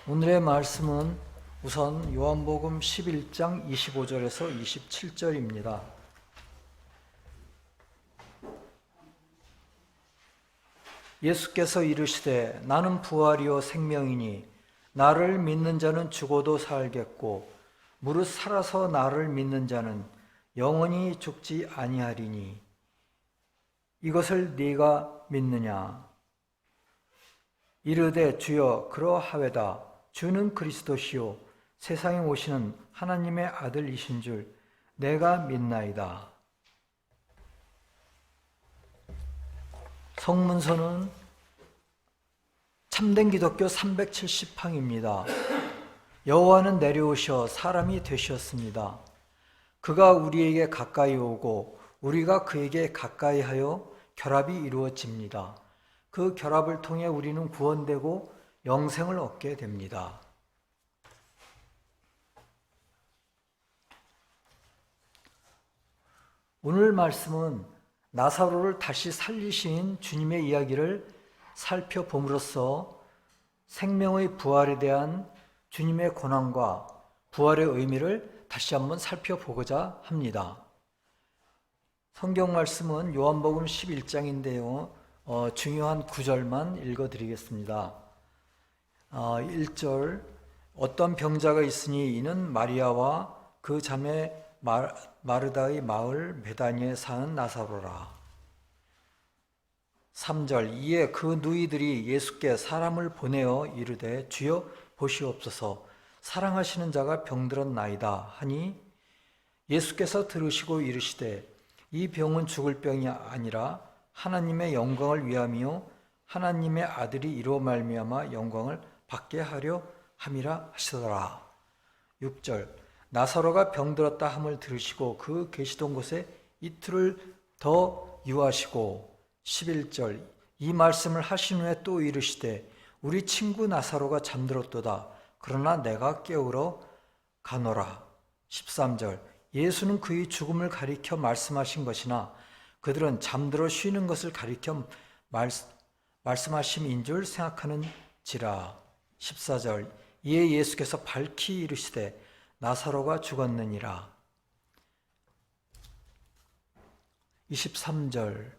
오늘의 말씀은 우선 요한복음 11장 25절에서 27절입니다. 예수께서 이르시되 나는 부활이요 생명이니 나를 믿는 자는 죽어도 살겠고 무릇 살아서 나를 믿는 자는 영원히 죽지 아니하리니 이것을 네가 믿느냐? 이르되 주여 그러하외다. 주는 그리스도시요 세상에 오시는 하나님의 아들이신 줄 내가 믿나이다. 성문서는 참된 기독교 370항입니다. 여호와는 내려오셔 사람이 되셨습니다. 그가 우리에게 가까이 오고 우리가 그에게 가까이 하여 결합이 이루어집니다. 그 결합을 통해 우리는 구원되고 영생을 얻게 됩니다. 오늘 말씀은 나사로를 다시 살리신 주님의 이야기를 살펴봄으로써 생명의 부활에 대한 주님의 권한과 부활의 의미를 다시 한번 살펴보고자 합니다. 성경 말씀은 요한복음 11장인데요. 중요한 구절만 읽어드리겠습니다. 1절 어떤 병자가 있으니 이는 마리아와 그 자매 마르다의 마을 베다니에 사는 나사로라. 3절 이에 그 누이들이 예수께 사람을 보내어 이르되 주여 보시옵소서 사랑하시는 자가 병들었나이다 하니 예수께서 들으시고 이르시되 이 병은 죽을 병이 아니라 하나님의 영광을 위함이요 하나님의 아들이 이로 말미암아 영광을 받게 하려 함이라 하시더라. 6절 나사로가 병들었다 함을 들으시고 그 계시던 곳에 이틀을 더 유하시고 11절 이 말씀을 하신 후에 또 이르시되 우리 친구 나사로가 잠들었도다 그러나 내가 깨우러 가노라. 13절 예수는 그의 죽음을 가리켜 말씀하신 것이나 그들은 잠들어 쉬는 것을 가리켜 말씀하심인 줄 생각하는지라. 14절 이에 예수께서 밝히 이르시되 나사로가 죽었느니라. 23절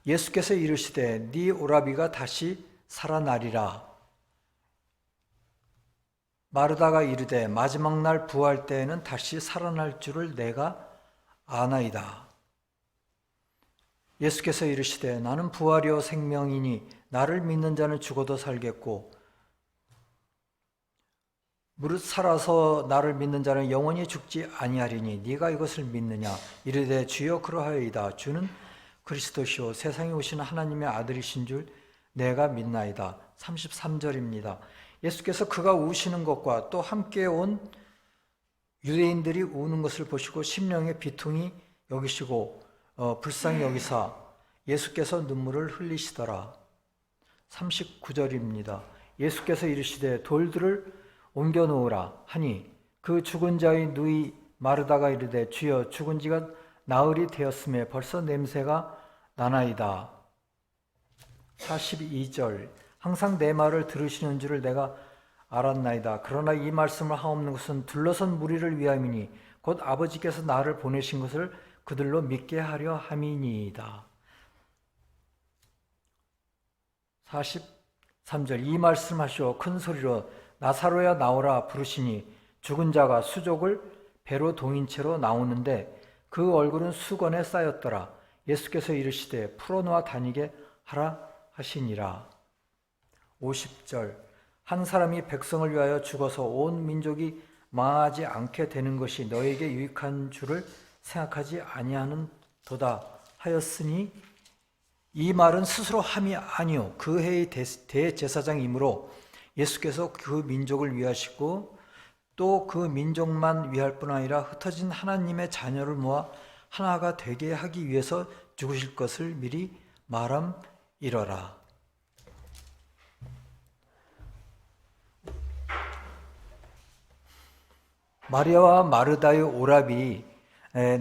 예수께서 이르시되 네 오라비가 다시 살아나리라. 마르다가 이르되 마지막 날 부활 때에는 다시 살아날 줄을 내가 아나이다. 예수께서 이르시되 나는 부활이요 생명이니 나를 믿는 자는 죽어도 살겠고 무릇 살아서 나를 믿는 자는 영원히 죽지 아니하리니 네가 이것을 믿느냐? 이르되 주여 그러하이다. 주는 그리스도시요 세상에 오시는 하나님의 아들이신 줄 내가 믿나이다. 33절입니다. 예수께서 그가 우시는 것과 또 함께 온 유대인들이 우는 것을 보시고 심령의 비통이 여기시고 불쌍히 여기사 예수께서 눈물을 흘리시더라. 39절입니다. 예수께서 이르시되 돌들을 옮겨 놓으라 하니 그 죽은 자의 누이 마르다가 이르되 주여 죽은 지가 나흘이 되었음에 벌써 냄새가 나나이다. 42절 항상 내 말을 들으시는 줄을 내가 알았나이다. 그러나 이 말씀을 하옵는 것은 둘러선 무리를 위함이니 곧 아버지께서 나를 보내신 것을 그들로 믿게 하려 함이니이다. 43절 이 말씀하시오 큰 소리로 나사로야 나오라 부르시니 죽은 자가 수족을 배로 동인 채로 나오는데 그 얼굴은 수건에 쌓였더라. 예수께서 이르시되 풀어놓아 다니게 하라 하시니라. 50절 한 사람이 백성을 위하여 죽어서 온 민족이 망하지 않게 되는 것이 너에게 유익한 줄을 생각하지 아니하는 도다 하였으니 이 말은 스스로 함이 아니요 그 해의 대제사장이므로 예수께서 그 민족을 위하시고 또 그 민족만 위할 뿐 아니라 흩어진 하나님의 자녀를 모아 하나가 되게 하기 위해서 죽으실 것을 미리 말함이러라. 마리아와 마르다의 오라비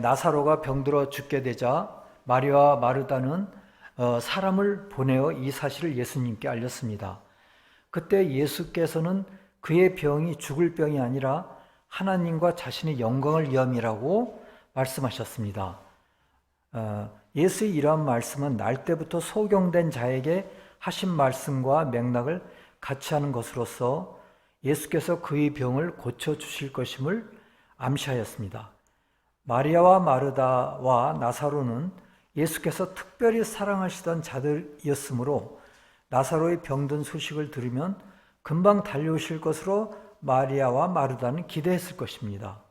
나사로가 병들어 죽게 되자 마리아와 마르다는 사람을 보내어 이 사실을 예수님께 알렸습니다. 그때 예수께서는 그 그의 병이 죽을 병이 아니라 하나님과 자신의 영광을 위함이라고 말씀하셨습니다. 예수의 이러한 말씀은 날 때부터 소경된 자에게 하신 말씀과 맥락을 같이 하는 것으로서 예수께서 그의 병을 고쳐주실 것임을 암시하였습니다. 마리아와 마르다와 나사로는 예수께서 특별히 사랑하시던 자들이었으므로 나사로의 병든 소식을 들으면 금방 달려오실 것으로 마리아와 마르다는 기대했을 것입니다.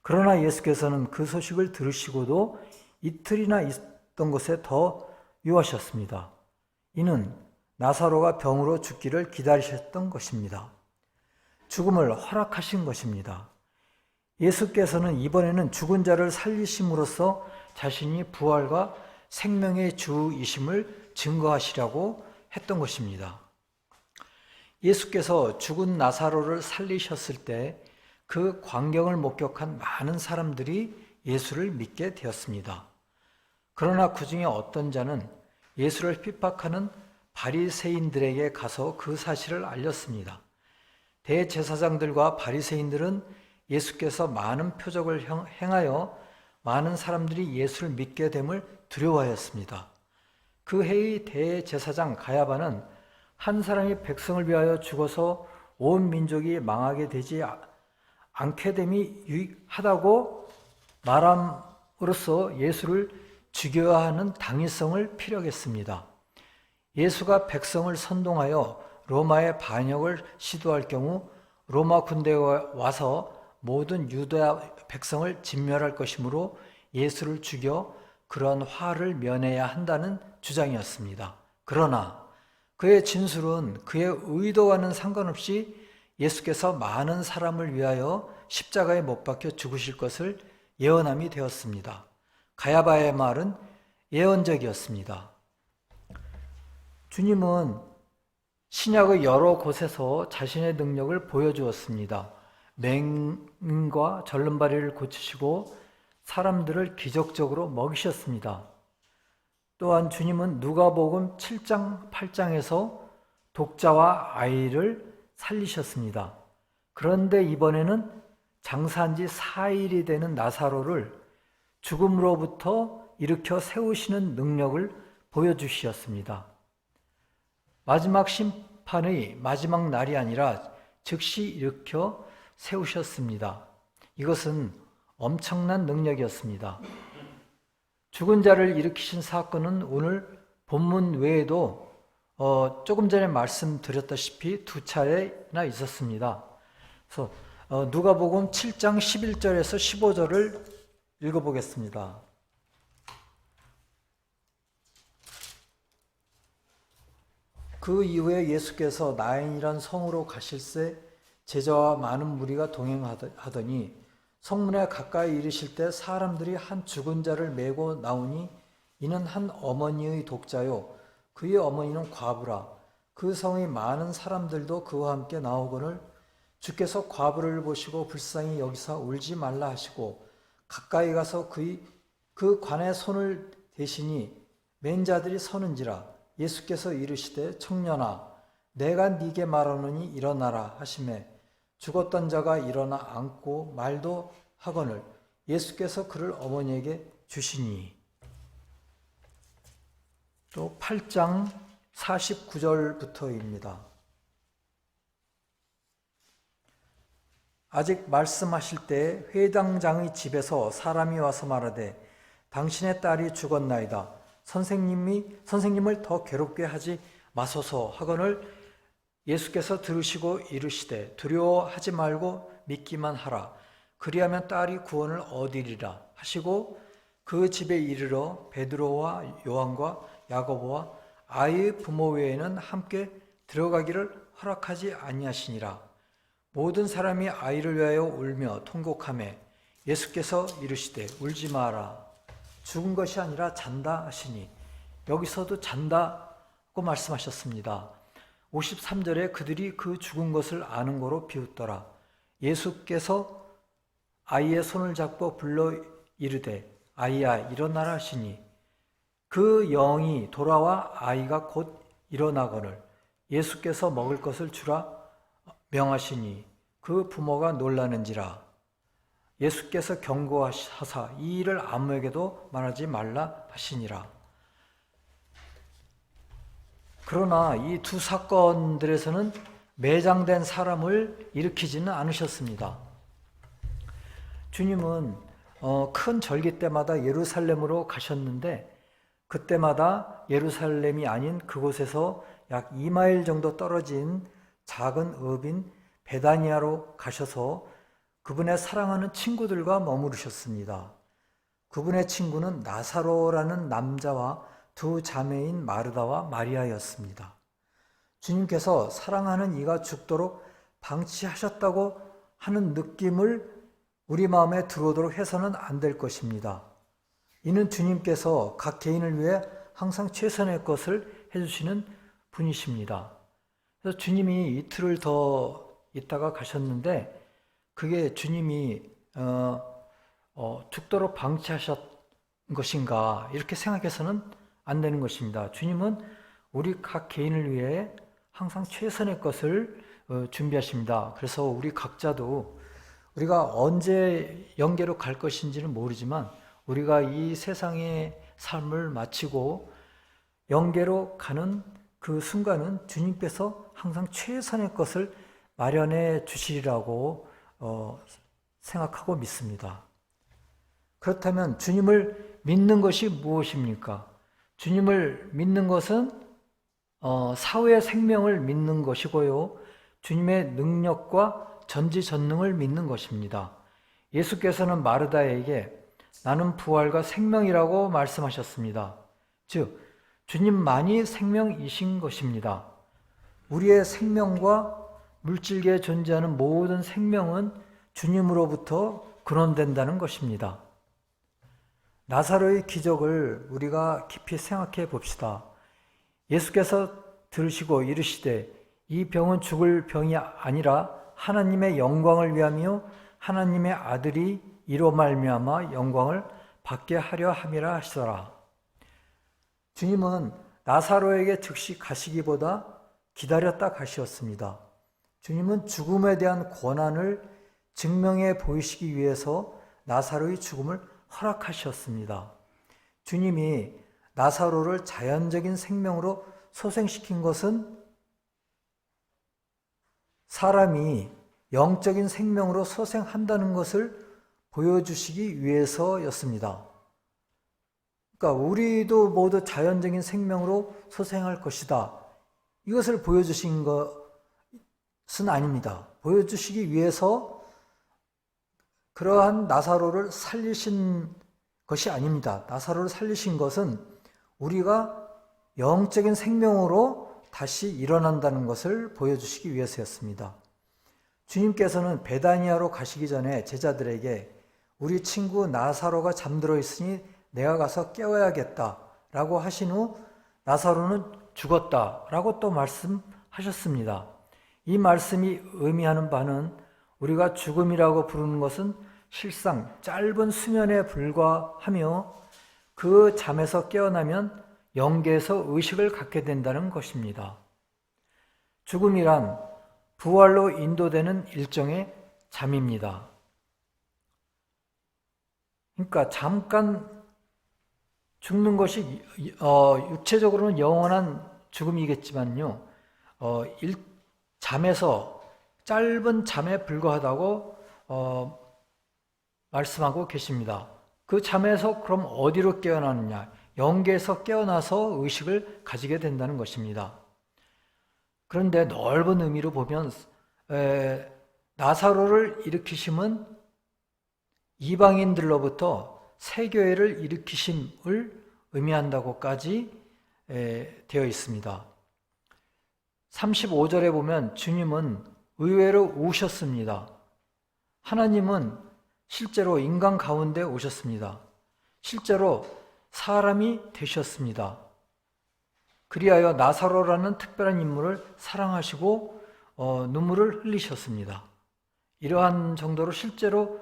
그러나 예수께서는 그 소식을 들으시고도 이틀이나 있던 곳에 더 유하셨습니다. 이는 나사로가 병으로 죽기를 기다리셨던 것입니다. 죽음을 허락하신 것입니다. 예수께서는 이번에는 죽은 자를 살리심으로써 자신이 부활과 생명의 주이심을 증거하시려고 했던 것입니다. 예수께서 죽은 나사로를 살리셨을 때 그 광경을 목격한 많은 사람들이 예수를 믿게 되었습니다. 그러나 그 중에 어떤 자는 예수를 핍박하는 바리새인들에게 가서 그 사실을 알렸습니다. 대제사장들과 바리새인들은 예수께서 많은 표적을 행하여 많은 사람들이 예수를 믿게 됨을 두려워하였습니다. 그 해의 대제사장 가야바는 한 사람이 백성을 위하여 죽어서 온 민족이 망하게 되지 않게 됨이 유익하다고 말함으로써 예수를 죽여야 하는 당위성을 피력했습니다. 예수가 백성을 선동하여 로마의 반역을 시도할 경우 로마 군대가 와서 모든 유다 백성을 진멸할 것이므로 예수를 죽여 그런 화를 면해야 한다는 주장이었습니다. 그러나 그의 진술은 그의 의도와는 상관없이 예수께서 많은 사람을 위하여 십자가에 못 박혀 죽으실 것을 예언함이 되었습니다. 가야바의 말은 예언적이었습니다. 주님은 신약의 여러 곳에서 자신의 능력을 보여주었습니다. 맹인과 절름발이를 고치시고 사람들을 기적적으로 먹이셨습니다. 또한 주님은 누가복음 7장, 8장에서 독자와 아이를 살리셨습니다. 그런데 이번에는 장사한 지 4일이 되는 나사로를 죽음으로부터 일으켜 세우시는 능력을 보여주셨습니다. 마지막 심판의 마지막 날이 아니라 즉시 일으켜 세우셨습니다. 이것은 엄청난 능력이었습니다. 죽은 자를 일으키신 사건은 오늘 본문 외에도 조금 전에 말씀드렸다시피 2차례나 있었습니다. 그래서 누가복음 7장 11절에서 15절을 읽어보겠습니다. 그 이후에 예수께서 나인이란 성으로 가실새 제자와 많은 무리가 동행하더니 성문에 가까이 이르실 때 사람들이 한 죽은 자를 메고 나오니 이는 한 어머니의 독자요 그의 어머니는 과부라. 그 성의 많은 사람들도 그와 함께 나오거늘 주께서 과부를 보시고 불쌍히 여기사 울지 말라 하시고 가까이 가서 그 관에 손을 대시니 맨 자들이 서는지라. 예수께서 이르시되 청년아 내가 네게 말하노니 일어나라 하시매 죽었던 자가 일어나 앉고 말도 하거늘 예수께서 그를 어머니에게 주시니. 또 8장 49절부터입니다. 아직 말씀하실 때 회당장의 집에서 사람이 와서 말하되 당신의 딸이 죽었나이다. 선생님을 더 괴롭게 하지 마소서 하거늘 예수께서 들으시고 이르시되 두려워하지 말고 믿기만 하라. 그리하면 딸이 구원을 얻으리라 하시고 그 집에 이르러 베드로와 요한과 야고보와 아이의 부모 외에는 함께 들어가기를 허락하지 아니하시니라. 모든 사람이 아이를 위하여 울며 통곡하매 예수께서 이르시되 울지 마라. 죽은 것이 아니라 잔다 하시니 여기서도 잔다고 말씀하셨습니다. 53절에 그들이 그 죽은 것을 아는 거로 비웃더라. 예수께서 아이의 손을 잡고 불러 이르되 아이야 일어나라 하시니 그 영이 돌아와 아이가 곧 일어나거늘 예수께서 먹을 것을 주라 명하시니 그 부모가 놀라는지라. 예수께서 경고하사 이 일을 아무에게도 말하지 말라 하시니라. 그러나 이 두 사건들에서는 매장된 사람을 일으키지는 않으셨습니다. 주님은 큰 절기 때마다 예루살렘으로 가셨는데 그때마다 예루살렘이 아닌 그곳에서 약 2마일 정도 떨어진 작은 읍인 베다니아로 가셔서 그분의 사랑하는 친구들과 머무르셨습니다. 그분의 친구는 나사로라는 남자와 두 자매인 마르다와 마리아였습니다. 주님께서 사랑하는 이가 죽도록 방치하셨다고 하는 느낌을 우리 마음에 들어오도록 해서는 안 될 것입니다. 이는 주님께서 각 개인을 위해 항상 최선의 것을 해주시는 분이십니다. 그래서 주님이 이틀을 더 있다가 가셨는데 그게 주님이 죽도록 방치하셨 것인가 이렇게 생각해서는 안 되는 것입니다. 주님은 우리 각 개인을 위해 항상 최선의 것을 준비하십니다. 그래서 우리 각자도 우리가 언제 영계로 갈 것인지는 모르지만 우리가 이 세상의 삶을 마치고 영계로 가는 그 순간은 주님께서 항상 최선의 것을 마련해 주시리라고 생각하고 믿습니다. 그렇다면 주님을 믿는 것이 무엇입니까? 주님을 믿는 것은 사후의 생명을 믿는 것이고요. 주님의 능력과 전지전능을 믿는 것입니다. 예수께서는 마르다에게 나는 부활과 생명이라고 말씀하셨습니다. 즉, 주님만이 생명이신 것입니다. 우리의 생명과 물질계에 존재하는 모든 생명은 주님으로부터 근원된다는 것입니다. 나사로의 기적을 우리가 깊이 생각해 봅시다. 예수께서 들으시고 이르시되 이 병은 죽을 병이 아니라 하나님의 영광을 위하며 하나님의 아들이 이로 말미암아 영광을 받게 하려 함이라 하시더라. 주님은 나사로에게 즉시 가시기보다 기다렸다 가시었습니다. 주님은 죽음에 대한 권한을 증명해 보이시기 위해서 나사로의 죽음을 허락하셨습니다. 주님이 나사로를 자연적인 생명으로 소생시킨 것은 사람이 영적인 생명으로 소생한다는 것을 보여주시기 위해서였습니다. 그러니까 우리도 모두 자연적인 생명으로 소생할 것이다. 이것을 보여주신 것은 아닙니다. 보여주시기 위해서 그러한 나사로를 살리신 것이 아닙니다. 나사로를 살리신 것은 우리가 영적인 생명으로 다시 일어난다는 것을 보여주시기 위해서였습니다. 주님께서는 베다니아로 가시기 전에 제자들에게 우리 친구 나사로가 잠들어 있으니 내가 가서 깨워야겠다 라고 하신 후 나사로는 죽었다 라고 또 말씀하셨습니다. 이 말씀이 의미하는 바는 우리가 죽음이라고 부르는 것은 실상 짧은 수면에 불과하며 그 잠에서 깨어나면 영계에서 의식을 갖게 된다는 것입니다. 죽음이란 부활로 인도되는 일종의 잠입니다. 그러니까 잠깐 죽는 것이 육체적으로는 영원한 죽음이겠지만요. 잠에서 짧은 잠에 불과하다고 말씀하고 계십니다. 그 잠에서 그럼 어디로 깨어나느냐? 영계에서 깨어나서 의식을 가지게 된다는 것입니다. 그런데 넓은 의미로 보면 나사로를 일으키심은 이방인들로부터 새 교회를 일으키심을 의미한다고까지 되어 있습니다. 35절에 보면 주님은 의외로 우셨습니다. 하나님은 실제로 인간 가운데 오셨습니다. 실제로 사람이 되셨습니다. 그리하여 나사로라는 특별한 인물을 사랑하시고 눈물을 흘리셨습니다. 이러한 정도로 실제로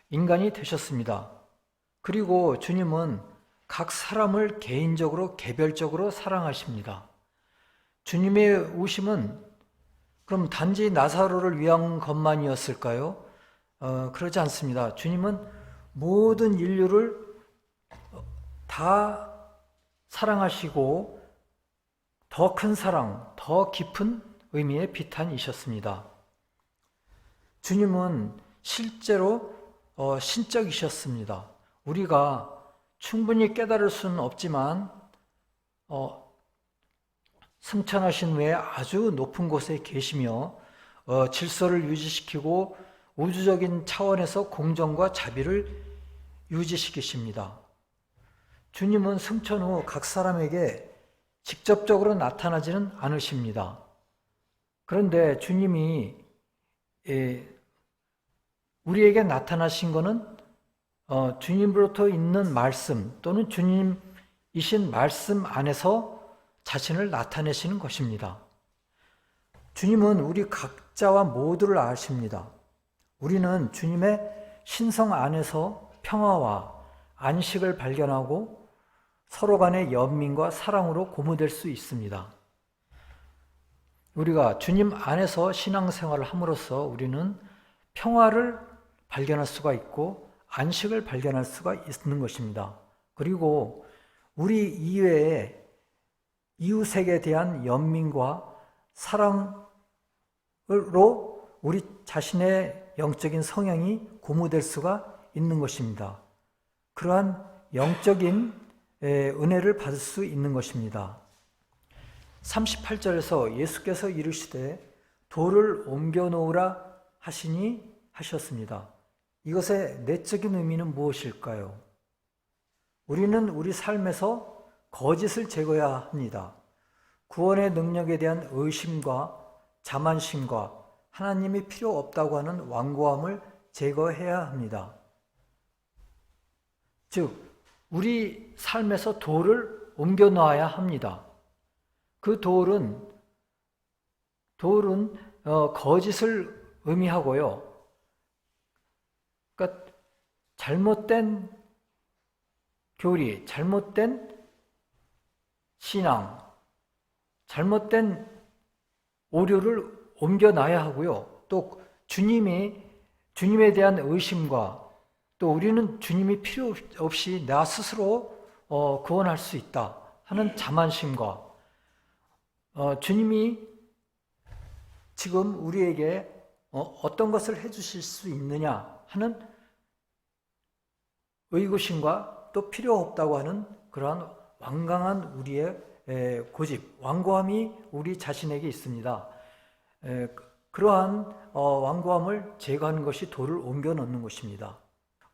인간이 되셨습니다. 그리고 주님은 각 사람을 개인적으로 개별적으로 사랑하십니다. 주님의 우심은 그럼 단지 나사로를 위한 것만이었을까요? 그러지 않습니다. 주님은 모든 인류를 다 사랑하시고 더 큰 사랑, 더 깊은 의미의 비탄이셨습니다. 주님은 실제로 신적이셨습니다. 우리가 충분히 깨달을 수는 없지만 승천하신 후에 아주 높은 곳에 계시며 질서를 유지시키고 우주적인 차원에서 공정과 자비를 유지시키십니다. 주님은 승천 후 각 사람에게 직접적으로 나타나지는 않으십니다. 그런데 주님이 우리에게 나타나신 것은 주님으로부터 있는 말씀 또는 주님이신 말씀 안에서 자신을 나타내시는 것입니다. 주님은 우리 각자와 모두를 아십니다. 우리는 주님의 신성 안에서 평화와 안식을 발견하고 서로 간의 연민과 사랑으로 고무될 수 있습니다. 우리가 주님 안에서 신앙생활을 함으로써 우리는 평화를 발견할 수가 있고 안식을 발견할 수가 있는 것입니다. 그리고 우리 이외에 이웃에게 대한 연민과 사랑으로 우리 자신의 영적인 성향이 고무될 수가 있는 것입니다. 그러한 영적인 은혜를 받을 수 있는 것입니다. 38절에서 예수께서 이르시되 돌을 옮겨 놓으라 하시니 하셨습니다. 이것의 내적인 의미는 무엇일까요? 우리는 우리 삶에서 거짓을 제거해야 합니다. 구원의 능력에 대한 의심과 자만심과 하나님이 필요 없다고 하는 완고함을 제거해야 합니다. 즉, 우리 삶에서 돌을 옮겨 놔야 합니다. 그 돌은 거짓을 의미하고요. 그러니까 잘못된 교리, 잘못된 신앙, 잘못된 오류를 옮겨놔야 하고요. 또 주님에 대한 의심과 또 우리는 주님이 필요 없이 나 스스로 구원할 수 있다 하는 자만심과 주님이 지금 우리에게 어떤 것을 해주실 수 있느냐 하는 의구심과 또 필요 없다고 하는 그러한 완강한 우리의 고집, 완고함이 우리 자신에게 있습니다. 그러한 완고함을 제거하는 것이 돌을 옮겨 놓는 것입니다.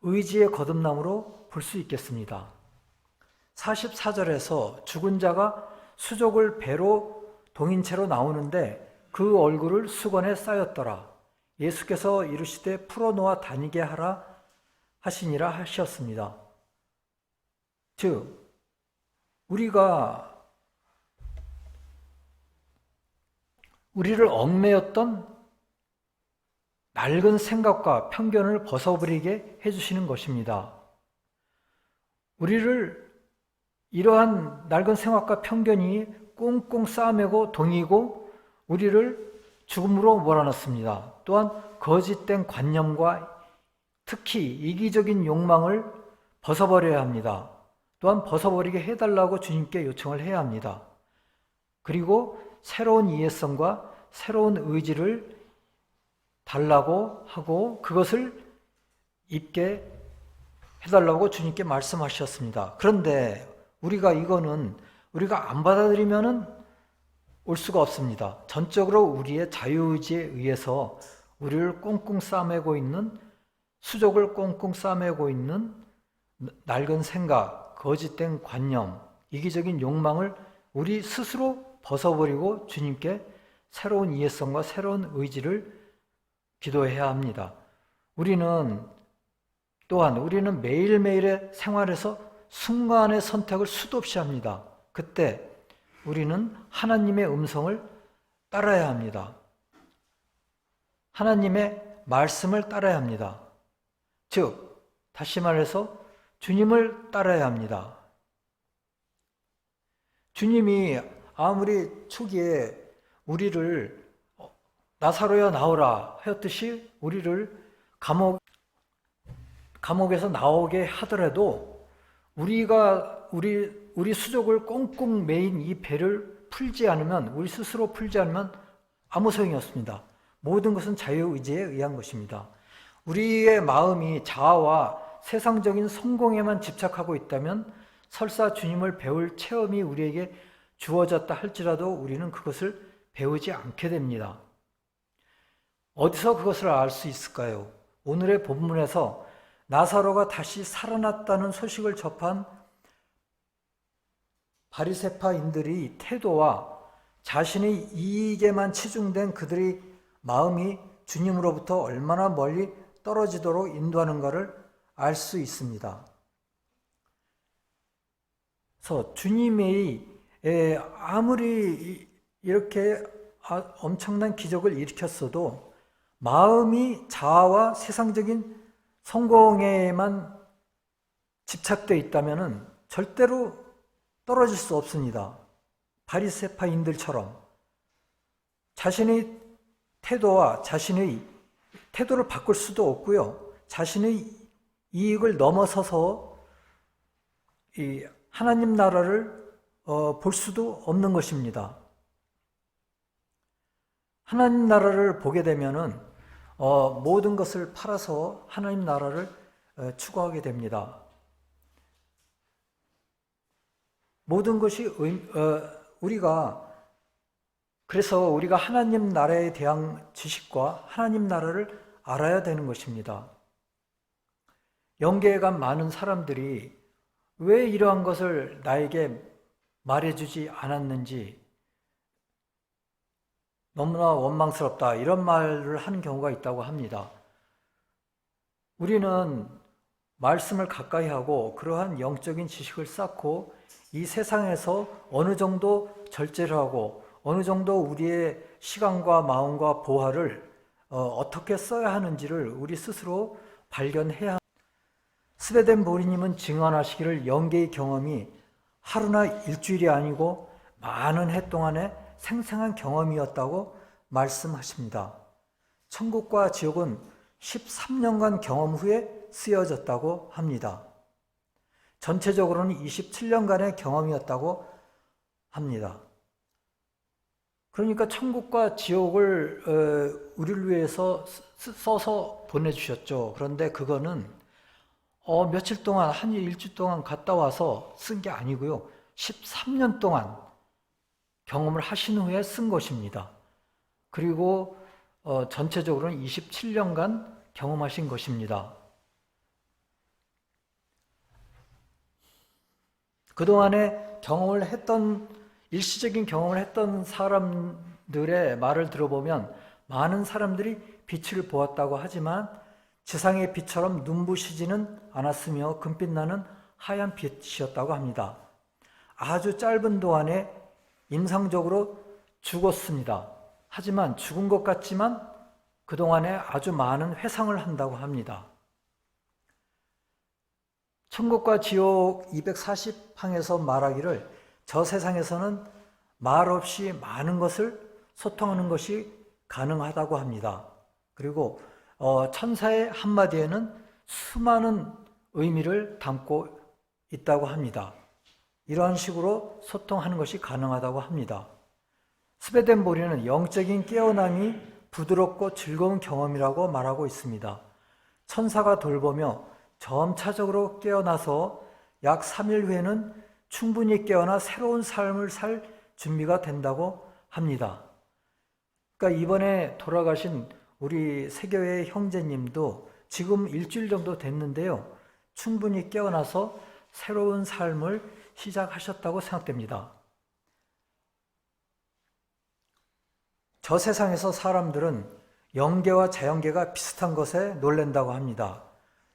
의지의 거듭남으로 볼 수 있겠습니다. 44절에서 죽은 자가 수족을 배로 동인채로 나오는데 그 얼굴을 수건에 쌓였더라. 예수께서 이르시되 풀어놓아 다니게 하라 하시니라 하셨습니다. 즉, 우리를 얽매였던 낡은 생각과 편견을 벗어버리게 해주시는 것입니다. 우리를 이러한 낡은 생각과 편견이 꽁꽁 싸매고 동이고 우리를 죽음으로 몰아넣습니다. 또한 거짓된 관념과 특히 이기적인 욕망을 벗어버려야 합니다. 또한 벗어버리게 해달라고 주님께 요청을 해야 합니다. 그리고 새로운 이해성과 새로운 의지를 달라고 하고 그것을 입게 해달라고 주님께 말씀하셨습니다. 그런데 우리가 안 받아들이면은 올 수가 없습니다. 전적으로 우리의 자유의지에 의해서 우리를 꽁꽁 싸매고 있는 수족을 꽁꽁 싸매고 있는 낡은 생각, 거짓된 관념, 이기적인 욕망을 우리 스스로 벗어버리고 주님께 새로운 이해성과 새로운 의지를 기도해야 합니다. 우리는 매일매일의 생활에서 순간의 선택을 수도 없이 합니다. 그때 우리는 하나님의 음성을 따라야 합니다. 하나님의 말씀을 따라야 합니다. 즉, 다시 말해서 주님을 따라야 합니다. 주님이 아무리 초기에 우리를 나사로야 나오라 하였듯이 우리를 감옥에서 나오게 하더라도 우리 수족을 꽁꽁 매인 이 배를 풀지 않으면, 우리 스스로 풀지 않으면 아무 소용이 없습니다. 모든 것은 자유의지에 의한 것입니다. 우리의 마음이 자아와 세상적인 성공에만 집착하고 있다면 설사 주님을 배울 체험이 우리에게 주어졌다 할지라도 우리는 그것을 배우지 않게 됩니다. 어디서 그것을 알 수 있을까요? 오늘의 본문에서 나사로가 다시 살아났다는 소식을 접한 바리새파인들의 태도와 자신의 이익에만 치중된 그들의 마음이 주님으로부터 얼마나 멀리 떨어지도록 인도하는가를 알 수 있습니다. 그래서 주님의 아무리 이렇게 엄청난 기적을 일으켰어도 마음이 자아와 세상적인 성공에만 집착되어 있다면 절대로 떨어질 수 없습니다. 바리새파인들처럼 자신의 태도와 자신의 태도를 바꿀 수도 없고요. 자신의 이익을 넘어서서 이 하나님 나라를 볼 수도 없는 것입니다. 하나님 나라를 보게 되면은 모든 것을 팔아서 하나님 나라를 추구하게 됩니다. 모든 것이 그래서 우리가 하나님 나라에 대한 지식과 하나님 나라를 알아야 되는 것입니다. 영계에 간 많은 사람들이 왜 이러한 것을 나에게 말해주지 않았는지 너무나 원망스럽다, 이런 말을 하는 경우가 있다고 합니다. 우리는 말씀을 가까이 하고 그러한 영적인 지식을 쌓고 이 세상에서 어느 정도 절제를 하고 어느 정도 우리의 시간과 마음과 보화를 어떻게 써야 하는지를 우리 스스로 발견해야 합니다. 스베덴 보리님은 증언하시기를 영계의 경험이 하루나 일주일이 아니고 많은 해 동안의 생생한 경험이었다고 말씀하십니다. 천국과 지옥은 13년간 경험 후에 쓰여졌다고 합니다. 전체적으로는 27년간의 경험이었다고 합니다. 그러니까 천국과 지옥을 우리를 위해서 써서 보내주셨죠. 그런데 그거는 며칠 동안, 한 일주일 동안 갔다 와서 쓴 게 아니고요. 13년 동안 경험을 하신 후에 쓴 것입니다. 그리고 전체적으로는 27년간 경험하신 것입니다. 그동안에 일시적인 경험을 했던 사람들의 말을 들어보면 많은 사람들이 빛을 보았다고 하지만 지상의 빛처럼 눈부시지는 않았으며 금빛 나는 하얀 빛이었다고 합니다. 아주 짧은 동안에 임상적으로 죽었습니다. 하지만 죽은 것 같지만 그동안에 아주 많은 회상을 한다고 합니다. 천국과 지옥 240항에서 말하기를 저 세상에서는 말 없이 많은 것을 소통하는 것이 가능하다고 합니다. 그리고 천사의 한마디에는 수많은 의미를 담고 있다고 합니다. 이러한 식으로 소통하는 것이 가능하다고 합니다. 스베덴 보리는 영적인 깨어남이 부드럽고 즐거운 경험이라고 말하고 있습니다. 천사가 돌보며 점차적으로 깨어나서 약 3일 후에는 충분히 깨어나 새로운 삶을 살 준비가 된다고 합니다. 그러니까 이번에 돌아가신 우리 세교회 형제님도 지금 일주일 정도 됐는데요. 충분히 깨어나서 새로운 삶을 시작하셨다고 생각됩니다. 저 세상에서 사람들은 영계와 자연계가 비슷한 것에 놀란다고 합니다.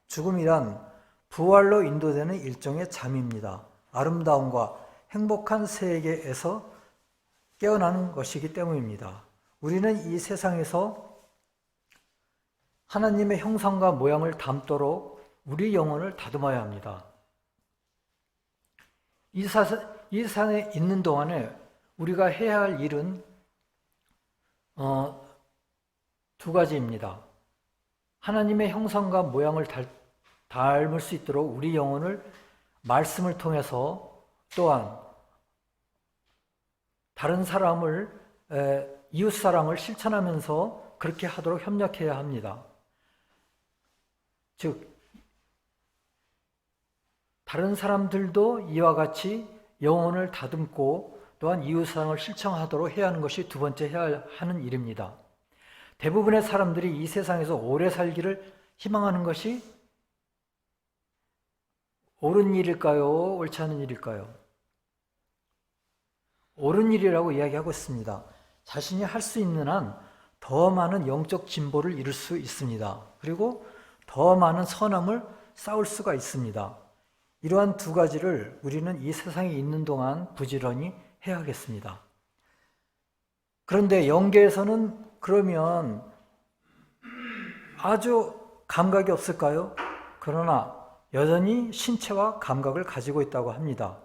죽음이란 부활로 인도되는 일종의 잠입니다. 아름다움과 행복한 세계에서 깨어나는 것이기 때문입니다. 우리는 이 세상에서 하나님의 형상과 모양을 담도록 우리 영혼을 다듬어야 합니다. 이 세상에 있는 동안에 우리가 해야 할 일은 두 가지입니다. 하나님의 형상과 모양을 닮을 수 있도록 우리 영혼을 말씀을 통해서 또한 다른 사람을 이웃사랑을 실천하면서 그렇게 하도록 협력해야 합니다. 즉 다른 사람들도 이와 같이 영혼을 다듬고 또한 이웃사랑을 실천하도록 해야 하는 것이 두 번째 해야 하는 일입니다. 대부분의 사람들이 이 세상에서 오래 살기를 희망하는 것이 옳은 일일까요? 옳지 않은 일일까요? 옳은 일이라고 이야기하고 있습니다. 자신이 할 수 있는 한 더 많은 영적 진보를 이룰 수 있습니다. 그리고 더 많은 선함을 쌓을 수가 있습니다. 이러한 두 가지를 우리는 이 세상에 있는 동안 부지런히 해야겠습니다. 그런데 영계에서는 그러면 아주 감각이 없을까요? 그러나 여전히 신체와 감각을 가지고 있다고 합니다.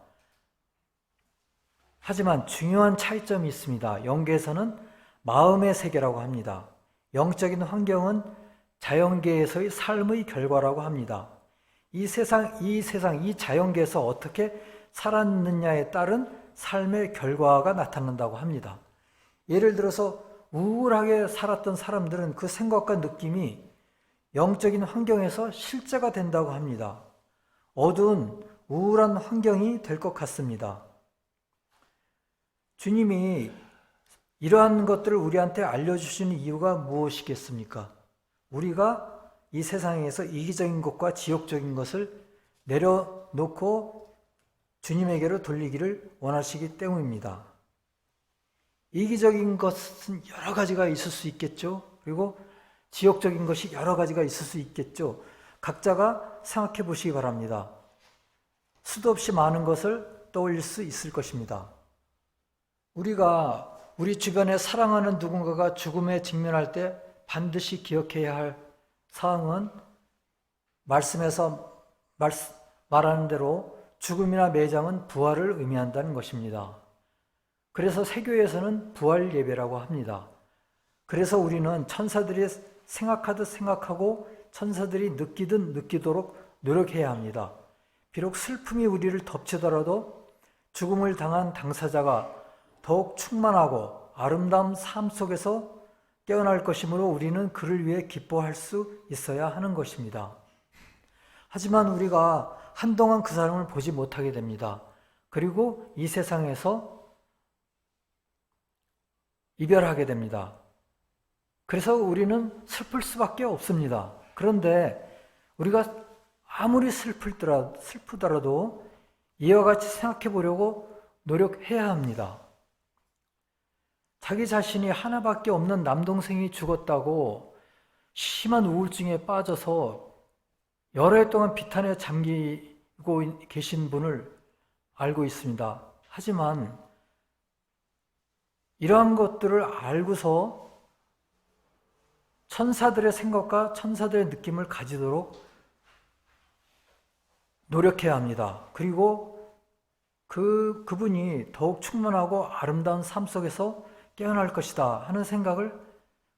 하지만 중요한 차이점이 있습니다. 영계에서는 마음의 세계라고 합니다. 영적인 환경은 자연계에서의 삶의 결과라고 합니다. 이 자연계에서 어떻게 살았느냐에 따른 삶의 결과가 나타난다고 합니다. 예를 들어서 우울하게 살았던 사람들은 그 생각과 느낌이 영적인 환경에서 실제가 된다고 합니다. 어두운 우울한 환경이 될 것 같습니다. 주님이 이러한 것들을 우리한테 알려주시는 이유가 무엇이겠습니까? 우리가 이 세상에서 이기적인 것과 지역적인 것을 내려놓고 주님에게로 돌리기를 원하시기 때문입니다. 이기적인 것은 여러 가지가 있을 수 있겠죠. 그리고 지역적인 것이 여러 가지가 있을 수 있겠죠. 각자가 생각해 보시기 바랍니다. 수도 없이 많은 것을 떠올릴 수 있을 것입니다. 우리가 우리 주변에 사랑하는 누군가가 죽음에 직면할 때 반드시 기억해야 할 사항은 말씀에서 말하는 대로 죽음이나 매장은 부활을 의미한다는 것입니다. 그래서 세교에서는 부활 예배라고 합니다. 그래서 우리는 천사들이 생각하듯 생각하고 천사들이 느끼듯 느끼도록 노력해야 합니다. 비록 슬픔이 우리를 덮치더라도 죽음을 당한 당사자가 더욱 충만하고 아름다운 삶 속에서 깨어날 것이므로 우리는 그를 위해 기뻐할 수 있어야 하는 것입니다. 하지만 우리가 한동안 그 사람을 보지 못하게 됩니다. 그리고 이 세상에서 이별하게 됩니다. 그래서 우리는 슬플 수밖에 없습니다. 그런데 우리가 아무리 슬프더라도 이와 같이 생각해 보려고 노력해야 합니다. 자기 자신이 하나밖에 없는 남동생이 죽었다고 심한 우울증에 빠져서 여러 해 동안 비탄에 잠기고 계신 분을 알고 있습니다. 하지만 이러한 것들을 알고서 천사들의 생각과 천사들의 느낌을 가지도록 노력해야 합니다. 그리고 그분이 더욱 충만하고 아름다운 삶 속에서 깨어날 것이다 하는 생각을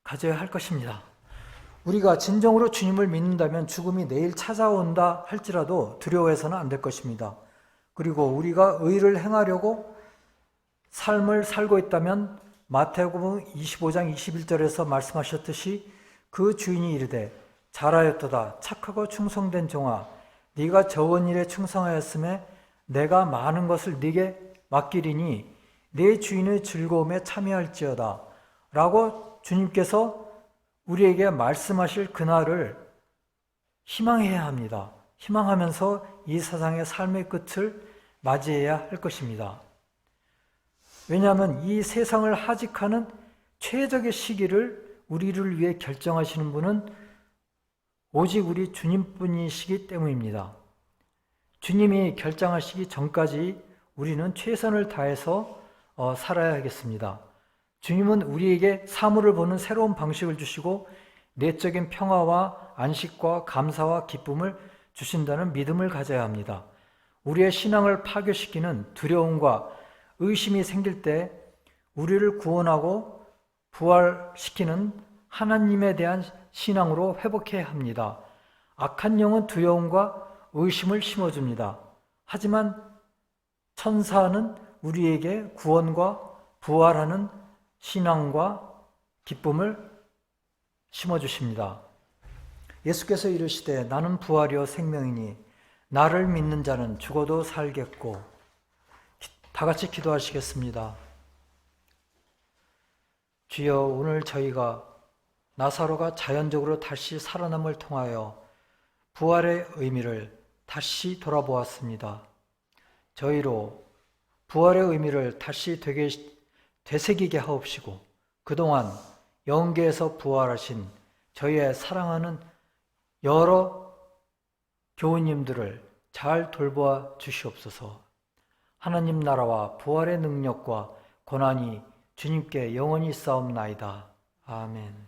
가져야 할 것입니다. 우리가 진정으로 주님을 믿는다면 죽음이 내일 찾아온다 할지라도 두려워해서는 안 될 것입니다. 그리고 우리가 의를 행하려고 삶을 살고 있다면 마태복음 25장 21절에서 말씀하셨듯이 그 주인이 이르되 잘하였도다 착하고 충성된 종아 네가 적은 일에 충성하였음에 내가 많은 것을 네게 맡기리니 내 주인의 즐거움에 참여할지어다 라고 주님께서 우리에게 말씀하실 그날을 희망해야 합니다. 희망하면서 이 세상의 삶의 끝을 맞이해야 할 것입니다. 왜냐하면 이 세상을 하직하는 최적의 시기를 우리를 위해 결정하시는 분은 오직 우리 주님뿐이시기 때문입니다. 주님이 결정하시기 전까지 우리는 최선을 다해서 살아야겠습니다. 주님은 우리에게 사물을 보는 새로운 방식을 주시고 내적인 평화와 안식과 감사와 기쁨을 주신다는 믿음을 가져야 합니다. 우리의 신앙을 파괴시키는 두려움과 의심이 생길 때 우리를 구원하고 부활시키는 하나님에 대한 신앙으로 회복해야 합니다. 악한 영은 두려움과 의심을 심어줍니다. 하지만 천사는 우리에게 구원과 부활하는 신앙과 기쁨을 심어주십니다. 예수께서 이르시되 나는 부활이요 생명이니 나를 믿는 자는 죽어도 살겠고. 다 같이 기도하시겠습니다. 주여, 오늘 저희가 나사로가 자연적으로 다시 살아남을 통하여 부활의 의미를 다시 돌아보았습니다. 저희로 부활의 의미를 다시 되새기게 하옵시고, 그동안 영계에서 부활하신 저희의 사랑하는 여러 교우님들을 잘 돌보아 주시옵소서. 하나님 나라와 부활의 능력과 고난이 주님께 영원히 싸움나이다. 아멘.